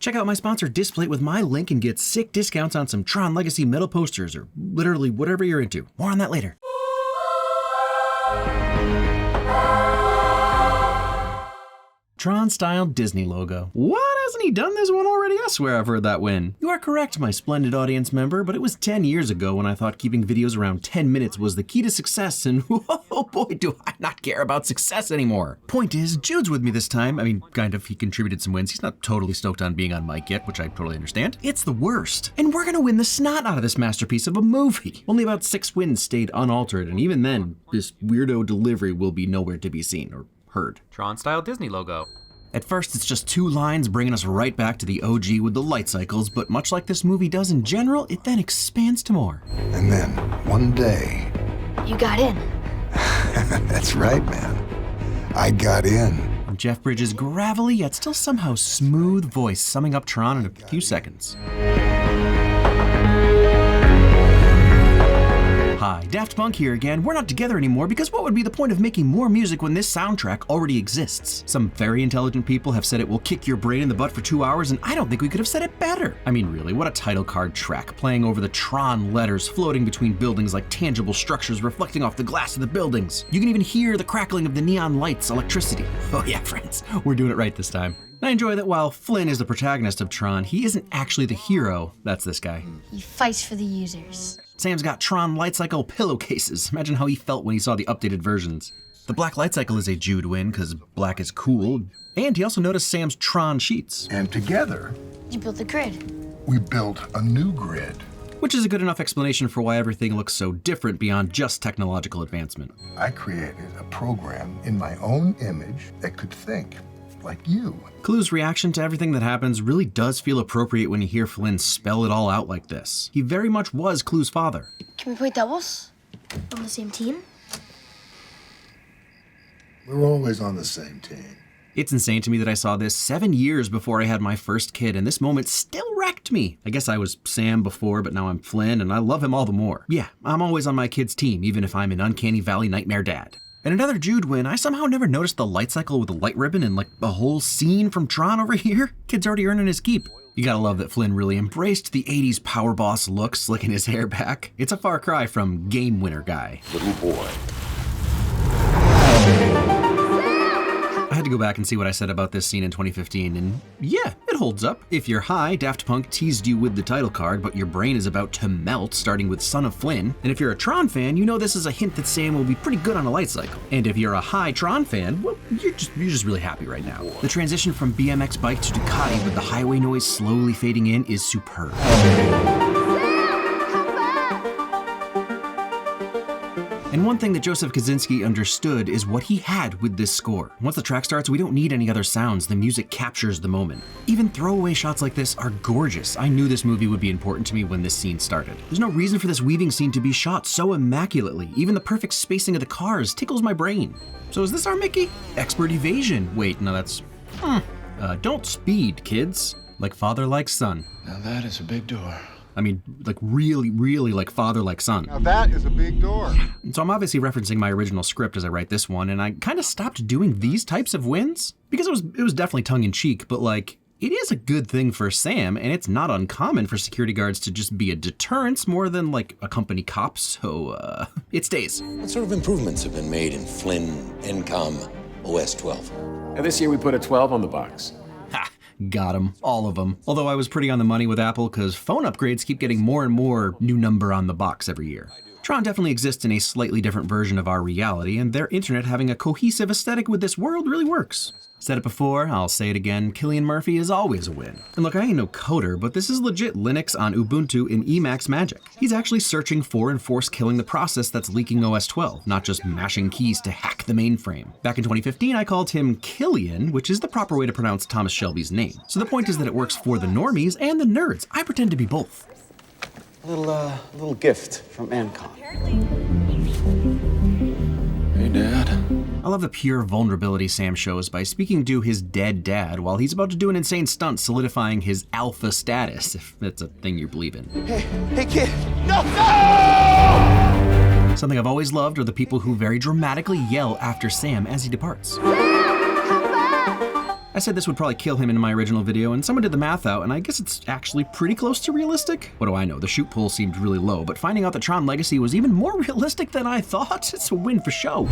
Check out my sponsor Displate with my link and get sick discounts on some Tron Legacy metal posters or literally whatever you're into. More on that later. Tron-style Disney logo. What? Hasn't he done this one already? I swear I've heard that win. You are correct, my splendid audience member, but it was 10 years ago when I thought keeping videos around 10 minutes was the key to success, and oh boy, do I not care about success anymore. Point is, Jude's with me this time. I mean, kind of, he contributed some wins. He's not totally stoked on being on mic yet, which I totally understand. It's the worst. And we're gonna win the snot out of this masterpiece of a movie. Only about 6 wins stayed unaltered, and even then, this weirdo delivery will be nowhere to be seen or heard. Tron-style Disney logo. At first, it's just 2 lines bringing us right back to the OG with the light cycles, but much like this movie does in general, it then expands to more. And then, one day... You got in. That's right, man. I got in. And Jeff Bridges' gravelly yet still somehow smooth voice summing up Tron in a few seconds. Hi, Daft Punk here again. We're not together anymore because what would be the point of making more music when this soundtrack already exists? Some very intelligent people have said it will kick your brain in the butt for 2 hours, and I don't think we could have said it better. I mean, really, what a title card track, playing over the Tron letters floating between buildings like tangible structures reflecting off the glass of the buildings. You can even hear the crackling of the neon lights, electricity. Oh yeah, friends, we're doing it right this time. I enjoy that while Flynn is the protagonist of Tron, he isn't actually the hero. That's this guy. He fights for the users. Sam's got Tron light cycle pillowcases. Imagine how he felt when he saw the updated versions. The black light cycle is a Jude win, because black is cool. And he also noticed Sam's Tron sheets. And together... You built the grid. We built a new grid. Which is a good enough explanation for why everything looks so different beyond just technological advancement. I created a program in my own image that could think. Like you. Clue's reaction to everything that happens really does feel appropriate when you hear Flynn spell it all out like this. He very much was Clue's father. Can we play doubles? On the same team? We're always on the same team. It's insane to me that I saw this 7 years before I had my first kid, and this moment still wrecked me. I guess I was Sam before, but now I'm Flynn, and I love him all the more. Yeah, I'm always on my kid's team, even if I'm an Uncanny Valley nightmare dad. And another Jude win, I somehow never noticed the light cycle with the light ribbon and like a whole scene from Tron over here. Kid's already earning his keep. You gotta love that Flynn really embraced the 80s power boss look, slicking his hair back. It's a far cry from game winner guy. Little boy. I had to go back and see what I said about this scene in 2015, and yeah, it holds up. If you're high, Daft Punk teased you with the title card, but your brain is about to melt, starting with Son of Flynn. And if you're a Tron fan, you know this is a hint that Sam will be pretty good on a light cycle. And if you're a high Tron fan, well, you're just really happy right now. The transition from BMX bike to Ducati with the highway noise slowly fading in is superb. And one thing that Joseph Kosinski understood is what he had with this score. Once the track starts, we don't need any other sounds. The music captures the moment. Even throwaway shots like this are gorgeous. I knew this movie would be important to me when this scene started. There's no reason for this weaving scene to be shot so immaculately. Even the perfect spacing of the cars tickles my brain. So is this our Mickey? Expert evasion. Wait, no, that's... don't speed, kids. Like father, like son. Now that is a big door. I mean, like really, really like father, like son. Now that is a big door. And so I'm obviously referencing my original script as I write this one, and I kind of stopped doing these types of wins because it was definitely tongue-in-cheek, but like, it is a good thing for Sam, and it's not uncommon for security guards to just be a deterrence more than like accompany cops, so it stays. What sort of improvements have been made in Flynn, NCOM, OS 12? And this year we put a 12 on the box. Ha! Got them, all of them. Although I was pretty on the money with Apple because phone upgrades keep getting more and more new number on the box every year. Tron definitely exists in a slightly different version of our reality, and their internet having a cohesive aesthetic with this world really works. Said it before, I'll say it again, Cillian Murphy is always a win. And look, I ain't no coder, but this is legit Linux on Ubuntu in Emacs magic. He's actually searching for and force killing the process that's leaking OS 12, not just mashing keys to hack the mainframe. Back in 2015, I called him Killian, which is the proper way to pronounce Thomas Shelby's name. So the point is that it works for the normies and the nerds. I pretend to be both. A little gift from Ancon. Hey, Dad. I love the pure vulnerability Sam shows by speaking to his dead dad while he's about to do an insane stunt solidifying his alpha status, if that's a thing you believe in. Hey kid! No! Something I've always loved are the people who very dramatically yell after Sam as he departs. I said this would probably kill him in my original video, and someone did the math out, and I guess it's actually pretty close to realistic. What do I know? The shoot pull seemed really low, but finding out that Tron Legacy was even more realistic than I thought, it's a win for show.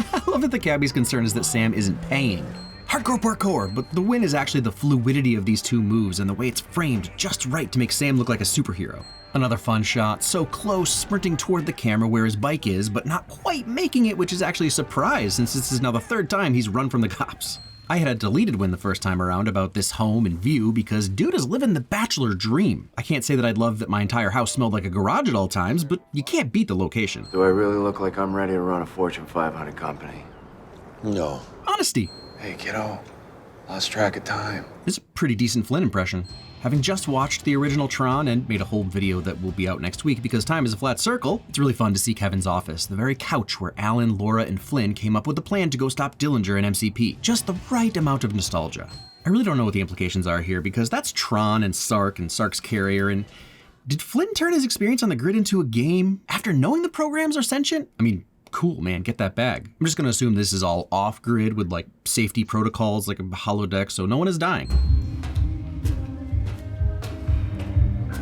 I love that the cabbie's concern is that Sam isn't paying. Hardcore parkour, but the win is actually the fluidity of these two moves and the way it's framed just right to make Sam look like a superhero. Another fun shot, so close, sprinting toward the camera where his bike is, but not quite making it, which is actually a surprise since this is now the third time he's run from the cops. I had a deleted win the first time around about this home and view because dude is living the bachelor dream. I can't say that I'd love that my entire house smelled like a garage at all times, but you can't beat the location. Do I really look like I'm ready to run a Fortune 500 company? No. Honesty. Hey, kiddo. Lost track of time. This is a pretty decent Flynn impression. Having just watched the original Tron and made a whole video that will be out next week because time is a flat circle, it's really fun to see Kevin's office, the very couch where Alan, Laura, and Flynn came up with the plan to go stop Dillinger and MCP. Just the right amount of nostalgia. I really don't know what the implications are here because that's Tron and Sark's carrier, and did Flynn turn his experience on the grid into a game after knowing the programs are sentient? I mean, cool, man, get that bag. I'm just gonna assume this is all off-grid with like safety protocols like a holodeck so no one is dying.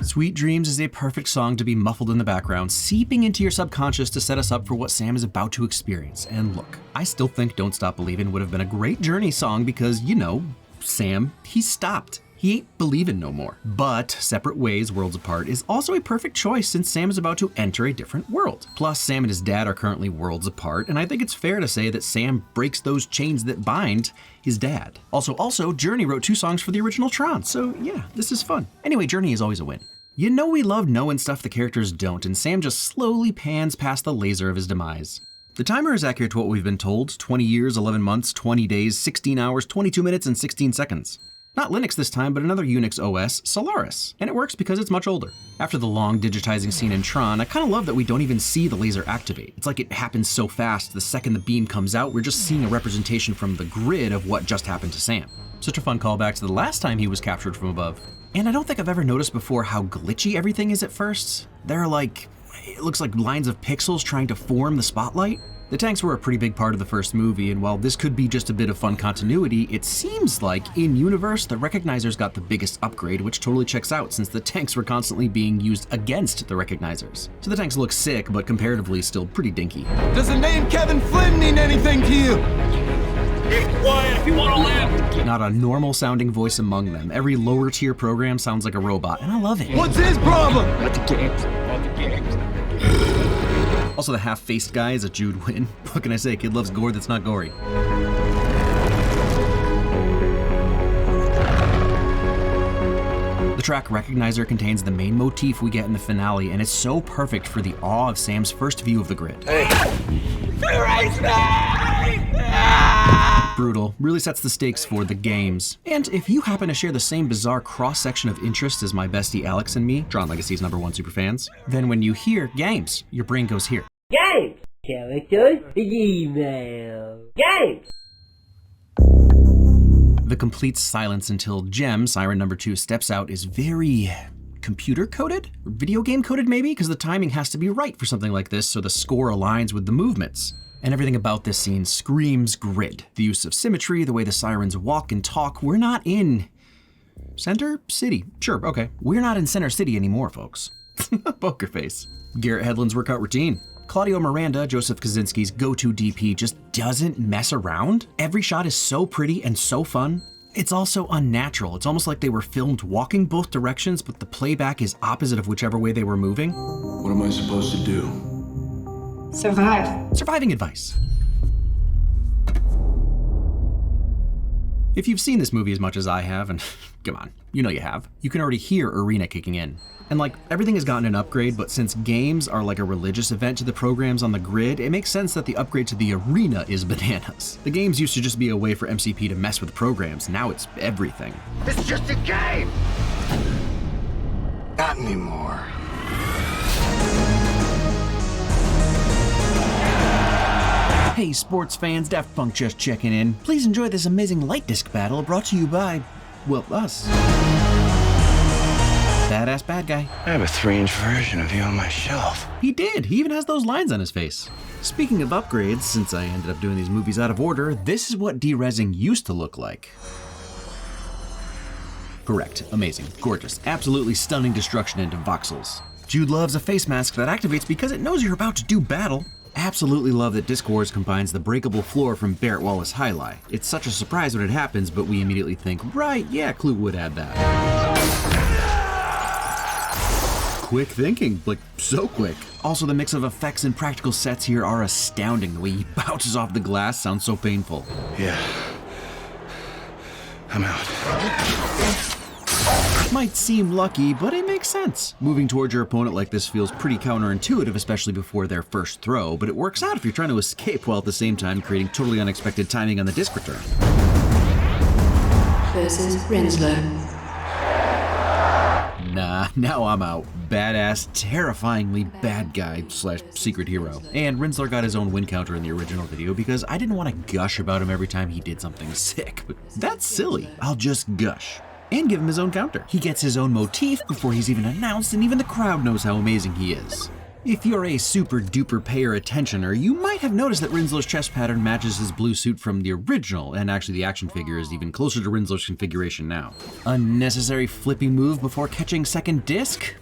Sweet Dreams is a perfect song to be muffled in the background, seeping into your subconscious to set us up for what Sam is about to experience. And look, I still think Don't Stop Believin' would have been a great Journey song because, you know, Sam, he stopped. He ain't believin' no more. But Separate Ways, Worlds Apart is also a perfect choice since Sam is about to enter a different world. Plus, Sam and his dad are currently worlds apart, and I think it's fair to say that Sam breaks those chains that bind his dad. Also, Journey wrote 2 songs for the original Tron, so yeah, this is fun. Anyway, Journey is always a win. You know we love knowing stuff the characters don't, and Sam just slowly pans past the laser of his demise. The timer is accurate to what we've been told, 20 years, 11 months, 20 days, 16 hours, 22 minutes, and 16 seconds. Not Linux this time, but another Unix OS, Solaris, and it works because it's much older. After the long digitizing scene in Tron, I kinda love that we don't even see the laser activate. It's like it happens so fast, the second the beam comes out, we're just seeing a representation from the grid of what just happened to Sam. Such a fun callback to the last time he was captured from above. And I don't think I've ever noticed before how glitchy everything is at first. There are it looks like lines of pixels trying to form the spotlight. The tanks were a pretty big part of the first movie, and while this could be just a bit of fun continuity, it seems like, in-universe, the recognizers got the biggest upgrade, which totally checks out since the tanks were constantly being used against the recognizers. So the tanks look sick, but comparatively still pretty dinky. Does the name Kevin Flynn mean anything to you? Get quiet if you want to live. Not a normal sounding voice among them. Every lower tier program sounds like a robot, and I love it. What's his problem? Not the games. Not the games. Also, the half-faced guy is a Jude Wynn. What can I say? Kid loves gore that's not gory. The track Recognizer contains the main motif we get in the finale, and it's so perfect for the awe of Sam's first view of the grid. Erase me! Brutal. Really sets the stakes for the games. And if you happen to share the same bizarre cross-section of interest as my bestie Alex and me, Tron Legacy's #1 superfans, then when you hear games, your brain goes here. Games! Characters? Email! Games! The complete silence until Gem, Siren #2, steps out is very computer-coded? Or video game-coded maybe? Because the timing has to be right for something like this so the score aligns with the movements. And everything about this scene screams grid. The use of symmetry, the way the sirens walk and talk. We're not in Center City. Sure, okay. We're not in Center City anymore, folks. Poker face. Garrett Hedlund's workout routine. Claudio Miranda, Joseph Kaczynski's go-to DP, just doesn't mess around. Every shot is so pretty and so fun. It's also unnatural. It's almost like they were filmed walking both directions, but the playback is opposite of whichever way they were moving. What am I supposed to do? Survive. Surviving advice. If you've seen this movie as much as I have, and come on, you know you have, you can already hear Arena kicking in. And like, everything has gotten an upgrade, but since games are like a religious event to the programs on the grid, it makes sense that the upgrade to the Arena is bananas. The games used to just be a way for MCP to mess with programs, now it's everything. It's just a game! Not anymore. Hey sports fans, Daft Punk just checking in. Please enjoy this amazing light disc battle brought to you by, well, us. Badass bad guy. I have a 3-inch version of you on my shelf. He did. He even has those lines on his face. Speaking of upgrades, since I ended up doing these movies out of order, this is what derezzing used to look like. Correct. Amazing. Gorgeous. Absolutely stunning destruction into voxels. Jude loves a face mask that activates because it knows you're about to do battle. Absolutely love that Disc Wars combines the breakable floor from Barrett Wallace Highlight. It's such a surprise when it happens, but we immediately think, right, yeah, Clue would add that. Quick thinking, like so quick. Also, the mix of effects and practical sets here are astounding. The way he bounces off the glass sounds so painful. Yeah. I'm out. Might seem lucky, but it makes sense. Moving towards your opponent like this feels pretty counterintuitive, especially before their first throw, but it works out if you're trying to escape while at the same time creating totally unexpected timing on the disc return. Versus Rinsler. Nah, now I'm out. Badass, terrifyingly bad guy / secret hero. And Rinsler got his own win counter in the original video because I didn't want to gush about him every time he did something sick, but that's silly. I'll just gush. And give him his own counter. He gets his own motif before he's even announced, and even the crowd knows how amazing he is. If you're a super duper payer attentioner, you might have noticed that Rinsler's chest pattern matches his blue suit from the original, and actually the action figure is even closer to Rinsler's configuration now. Unnecessary flippy move before catching second disc?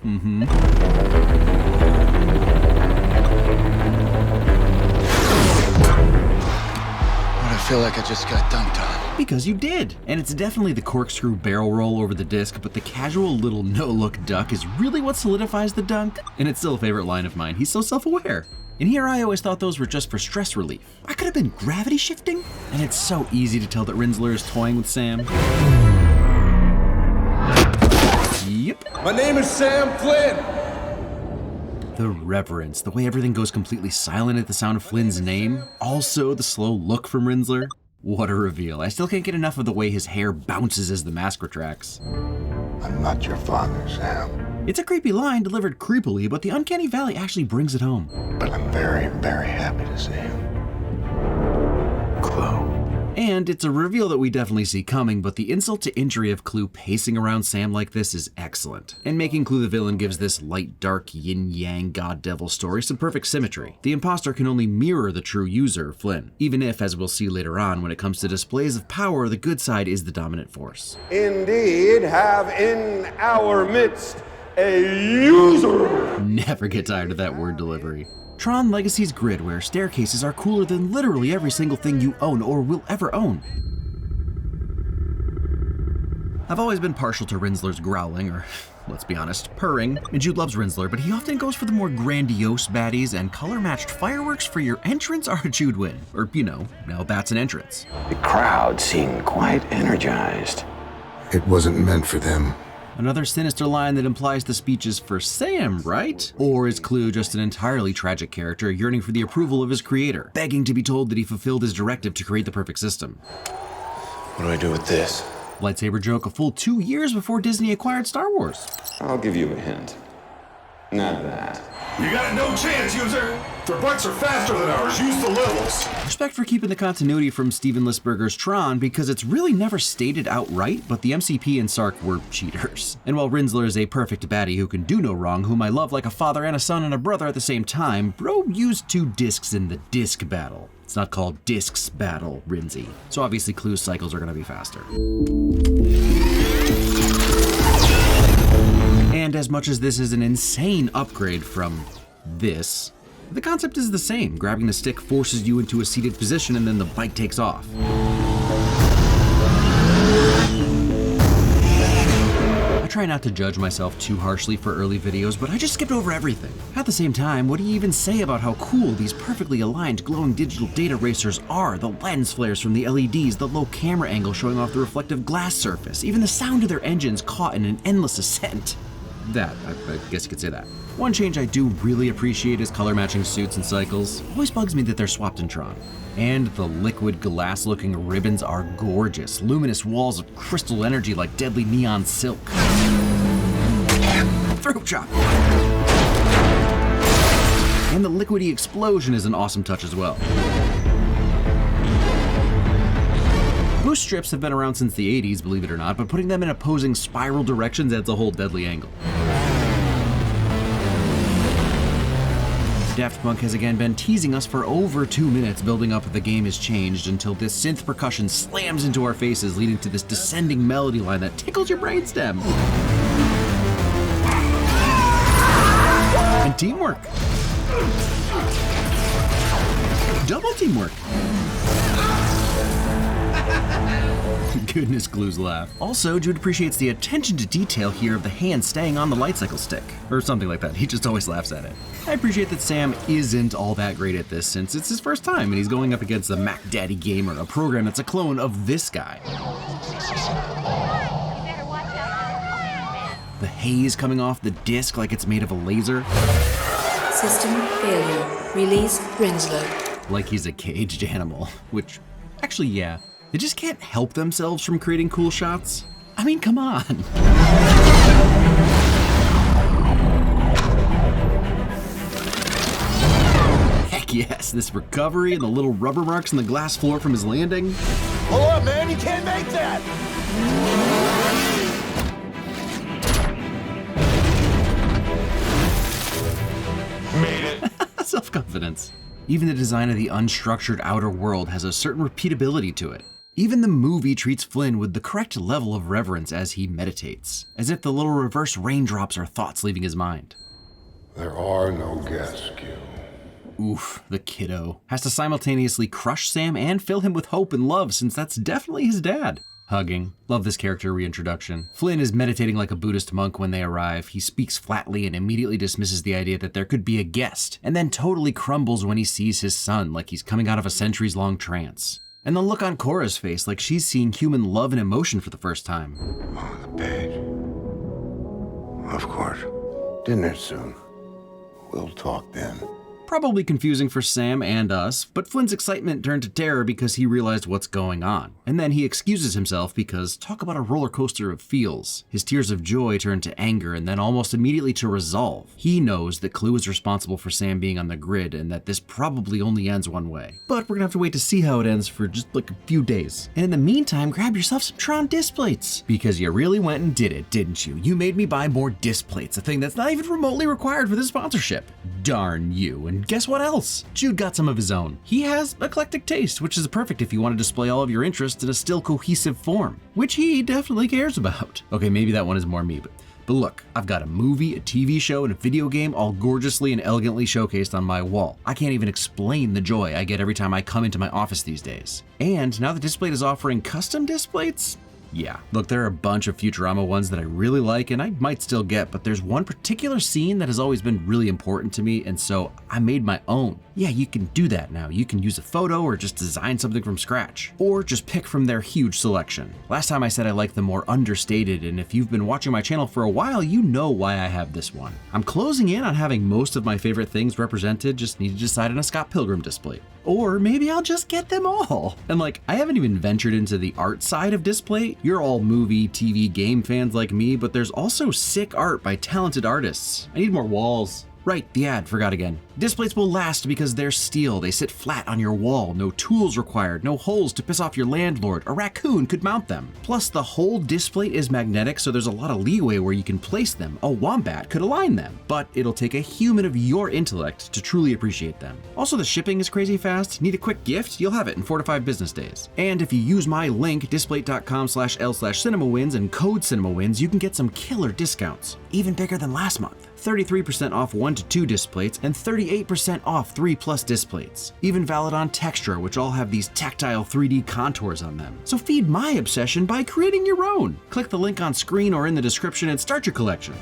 I feel like I just got dunked on. Because you did. And it's definitely the corkscrew barrel roll over the disc, but the casual little no-look duck is really what solidifies the dunk. And it's still a favorite line of mine. He's so self-aware. And here I always thought those were just for stress relief. I could have been gravity shifting? And it's so easy to tell that Rinsler is toying with Sam. Yep. My name is Sam Flynn. The reverence, the way everything goes completely silent at the sound of Flynn's name. Also, the slow look from Rinsler. What a reveal. I still can't get enough of the way his hair bounces as the mask retracts. I'm not your father, Sam. It's a creepy line delivered creepily, but the Uncanny Valley actually brings it home. But I'm very, very happy to see you. Clue. And it's a reveal that we definitely see coming, but the insult to injury of Clue pacing around Sam like this is excellent. And making Clue the villain gives this light, dark, yin-yang god-devil story some perfect symmetry. The imposter can only mirror the true user, Flynn, even if, as we'll see later on, when it comes to displays of power, the good side is the dominant force. Indeed, have in our midst a user. Never get tired of that word delivery. Tron Legacy's grid, where staircases are cooler than literally every single thing you own or will ever own. I've always been partial to Rinsler's growling, or let's be honest, purring, and Jude loves Rinsler, but he often goes for the more grandiose baddies, and color-matched fireworks for your entrance are a Jude win. Or, you know, now that's an entrance. The crowd seemed quite energized. It wasn't meant for them. Another sinister line that implies the speech is for Sam, right? Or is Clue just an entirely tragic character yearning for the approval of his creator, begging to be told that he fulfilled his directive to create the perfect system? What do I do with this? Lightsaber joke a full 2 years before Disney acquired Star Wars. I'll give you a hint. None of that. You got no chance, user. Their butts are faster than ours. Use the levels. Respect for keeping the continuity from Steven Lisberger's Tron, because it's really never stated outright, but the MCP and Sark were cheaters. And while Rinsler is a perfect baddie who can do no wrong, whom I love like a father and a son and a brother at the same time, bro used 2 discs in the disc battle. It's not called Discs Battle, Rinsy. So obviously Clue's cycles are gonna be faster. And as much as this is an insane upgrade from this, the concept is the same. Grabbing the stick forces you into a seated position and then the bike takes off. I try not to judge myself too harshly for early videos, but I just skipped over everything. At the same time, what do you even say about how cool these perfectly aligned glowing digital data racers are? The lens flares from the LEDs, the low camera angle showing off the reflective glass surface, even the sound of their engines caught in an endless ascent. That, I guess you could say that. One change I do really appreciate is color matching suits and cycles. Always bugs me that they're swapped in Tron. And the liquid glass looking ribbons are gorgeous. Luminous walls of crystal energy like deadly neon silk. Throat chop! And the liquidy explosion is an awesome touch as well. Boost strips have been around since the 80s, believe it or not, but putting them in opposing spiral directions adds a whole deadly angle. Daft Punk has again been teasing us for over 2 minutes, building up the game has changed until this synth percussion slams into our faces, leading to this descending melody line that tickles your brainstem. And teamwork. Double teamwork. Goodness, Glue's laugh. Also, Jude appreciates the attention to detail here of the hand staying on the light cycle stick, or something like that. He just always laughs at it. I appreciate that Sam isn't all that great at this since it's his first time and he's going up against the Mac Daddy Gamer, a program that's a clone of this guy. The haze coming off the disc like it's made of a laser. System failure. Release Renslow. Like he's a caged animal, which, actually, yeah. They just can't help themselves from creating cool shots. I mean, come on. Heck yes, this recovery and the little rubber marks on the glass floor from his landing. Hold on, man, you can't make that! Made it. Self-confidence. Even the design of the unstructured outer world has a certain repeatability to it. Even the movie treats Flynn with the correct level of reverence as he meditates, as if the little reverse raindrops are thoughts leaving his mind. There are no guests, Q. Oof, the kiddo. Has to simultaneously crush Sam and fill him with hope and love since that's definitely his dad. Hugging. Love this character reintroduction. Flynn is meditating like a Buddhist monk when they arrive. He speaks flatly and immediately dismisses the idea that there could be a guest, and then totally crumbles when he sees his son like he's coming out of a centuries-long trance. And the look on Cora's face like she's seeing human love and emotion for the first time. On the page. Of course. Dinner soon. We'll talk then. Probably confusing for Sam and us, but Flynn's excitement turned to terror because he realized what's going on. And then he excuses himself because talk about a roller coaster of feels. His tears of joy turn to anger and then almost immediately to resolve. He knows that Clue is responsible for Sam being on the grid and that this probably only ends one way. But we're gonna have to wait to see how it ends for just like a few days. And in the meantime, grab yourself some Tron disc plates. Because you really went and did it, didn't you? You made me buy more disc plates, a thing that's not even remotely required for this sponsorship. Darn you. And guess what else? Jude got some of his own. He has eclectic taste, which is perfect if you want to display all of your interests in a still cohesive form, which he definitely cares about. Okay, maybe that one is more me, but look, I've got a movie, a TV show, and a video game all gorgeously and elegantly showcased on my wall. I can't even explain the joy I get every time I come into my office these days. And now the Displate is offering custom disc plates? Yeah, look, there are a bunch of Futurama ones that I really like and I might still get, but there's one particular scene that has always been really important to me, and so I made my own. Yeah, you can do that now. You can use a photo or just design something from scratch, or just pick from their huge selection. Last time I said I like the more understated, and if you've been watching my channel for a while, you know why I have this one. I'm closing in on having most of my favorite things represented, just need to decide on a Scott Pilgrim display. Or maybe I'll just get them all. And like, I haven't even ventured into the art side of Displate. You're all movie, TV, game fans like me, but there's also sick art by talented artists. I need more walls. Right, the ad, forgot again. Displates will last because they're steel. They sit flat on your wall, no tools required, no holes to piss off your landlord. A raccoon could mount them. Plus, the whole displate is magnetic, so there's a lot of leeway where you can place them. A wombat could align them, but it'll take a human of your intellect to truly appreciate them. Also, the shipping is crazy fast. Need a quick gift? You'll have it in 4 to 5 business days. And if you use my link, displate.com/L/CinemaWins and code CinemaWins, you can get some killer discounts. Even bigger than last month. 33% off 1 to 2 displates and 38% off 3+ displates. Even valid on Textra, which all have these tactile 3D contours on them. So feed my obsession by creating your own. Click the link on screen or in the description and start your collection.